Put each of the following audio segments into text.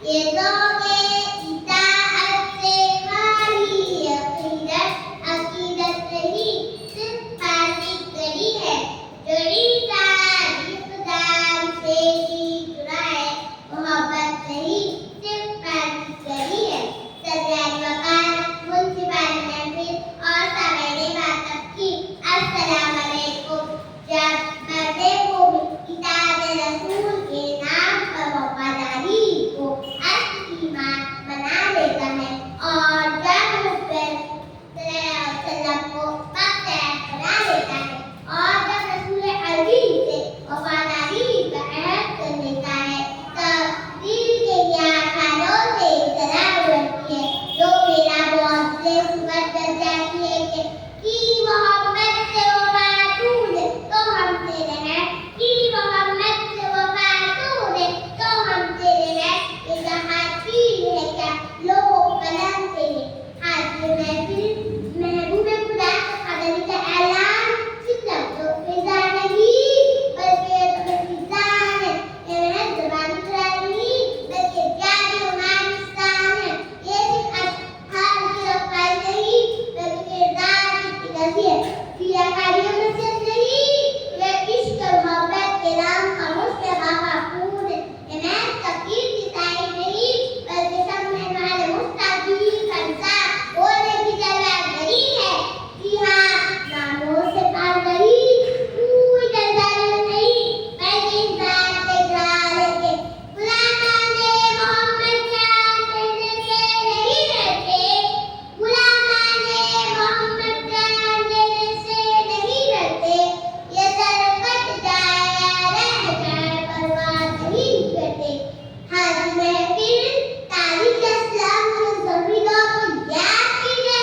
ये दोगे इताअत से हमारी अकीदत नहीं सिर्फ फासिक करी है। जोड़ी तारीफ दाम से की चुराए मोहब्बत नहीं सिर्फ फासिक करी है। सदरानी वकार मुंसिपाल महफिल और सवेरे बातब की अस्सलाम वालेकुम। जब मर्दे को इताअत रसूल के नाम पर वफादारी को असली ईमान बना लेता है और जब उस पर सल्लल्लाहु को वक्त बना लेता है और जब रसूल अजीज से वफादारी का अहद कर लेता है, तब दिल के यहाँ खानों से इतराब बढ़ती है, जो मेरा बहुत से सुबह कर जाती है कि मोहम्मद से वफा तूने तो हम तेरे हैं, कि मोहम्मद से वफा तूने तो हम तेरे हैं। ये कहाँ चीज है क्या लोग कलम तेरे हाथ में महफिल महबूबे खुदा अदमी का ऐलान सिर्फ लफ्जों पे जा नहीं बल्कि फिजान है। ये महज ज़बानी खुदा नहीं बल्कि जानी उमानिस्तान है। ये सिर्फ अशआर की रफ़ाई नहीं बल्कि किरदार की तज़किया है। रियाकारियों में से नहीं, ये इश्क मोहब्बत के नाम का मुश्तबा महफूज है। ये महज तक़दीर की तारीफ नहीं बल्कि सब मेहमान मुस्तक़बिल का इंसान होने की जलवागरी है। जी हाँ, नामों से पागरी कोई दलदल नहीं बल्कि इंसान से इकरार है कि गुलामाने मोहम्मद जान देने से नहीं डरते, गुलामाने मोहम्मद जान देने से नहीं डरते। ये सर कट जाए या रह जाए परवाह नहीं करते। हज महफिल तारीख इस्लाम के ज़मीनों को याद कीजिए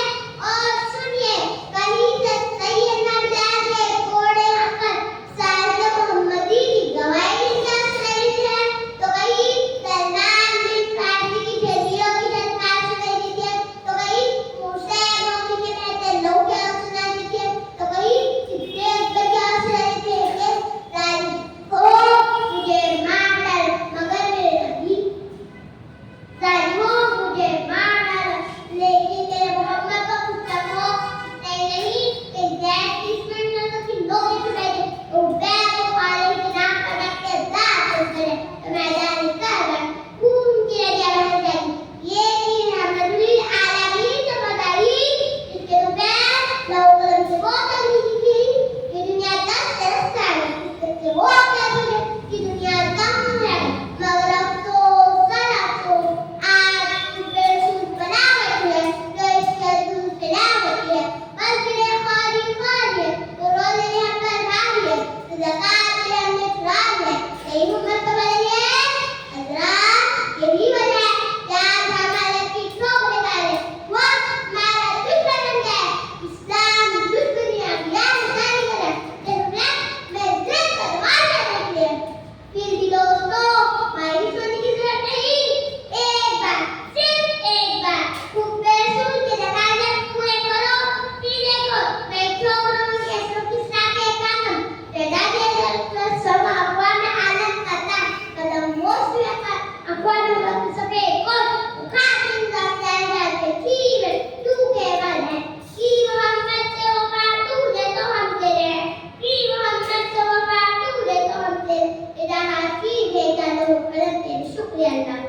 और सुनिए कहीं से सैयद नबजाद के घोड़े पर साहिब मोहम्मदी की गवाही क्या सुनाई है, तो कहीं सलमान बिन फारसी की झरियों की झनकार सुनाई देती है, तो कहीं मूसा मौमी के कहते लो क्या सुनाई देती है, तो कहीं सिद्दीक़ अकबर क्या सुनाई देती है कि रानी हो मुझे मार डाल मगर मेरे नबी जालिमों मुझे मार डाला लेकिन तेरे मोहम्मद को कुछ तको नहीं कि जैसे इसमें न तो कि लोग छुड़ाए थे वो बैग को पाले के नाम पर रख के दांत करे तो मैदान कर खून की नदियां बह जाएगी। ये चीज रहमतुल आलमीन से बताई इसके तो बैग लोगों से वो तकलीफ की कि दुनिया दस तरस जाएगी, इसके वो क्या सोचे कि दुनिया दम जाएगी। मगर अफसोस सर अफसोस आज बेसूद बना बैठी है जो इसके दूर से ना बैठी है बल्कि खाली खाली है तो रोज़े यहाँ पर भारी है तो ज़कात से हमने चुरा लिया है। यही उम्मत को बदली है हज़रात, यही वजह है कि आज हमारे की ठोक निकाले वो हमारा दुश्मन बन गया है। इस्लाम दुश्मनी अभियान जारी करे मैं जिद का तमाशा देख लिया। फिर भी दोस्तों मायूस होने की जरूरत नहीं, एक बार सिर्फ एक बार खुफे रसूल के दरवाजे पूरे करो, फिर देखो मैं क्यों करूँ कि ऐसों की साके कानम पैदा किया सब अक़वाम आलम का ताज कदम मोस्ती अक़वाम वक्त सके कौन उखाड़ जाए के खीर तू केवल है कि मोहम्मद से वफा तूने तो हम तेरे हैं, कि मोहम्मद से वफा तूने तो हम तेरे। इधर हाथ की भेजा लो कलम तेरे शुक्रिया अल्लाह।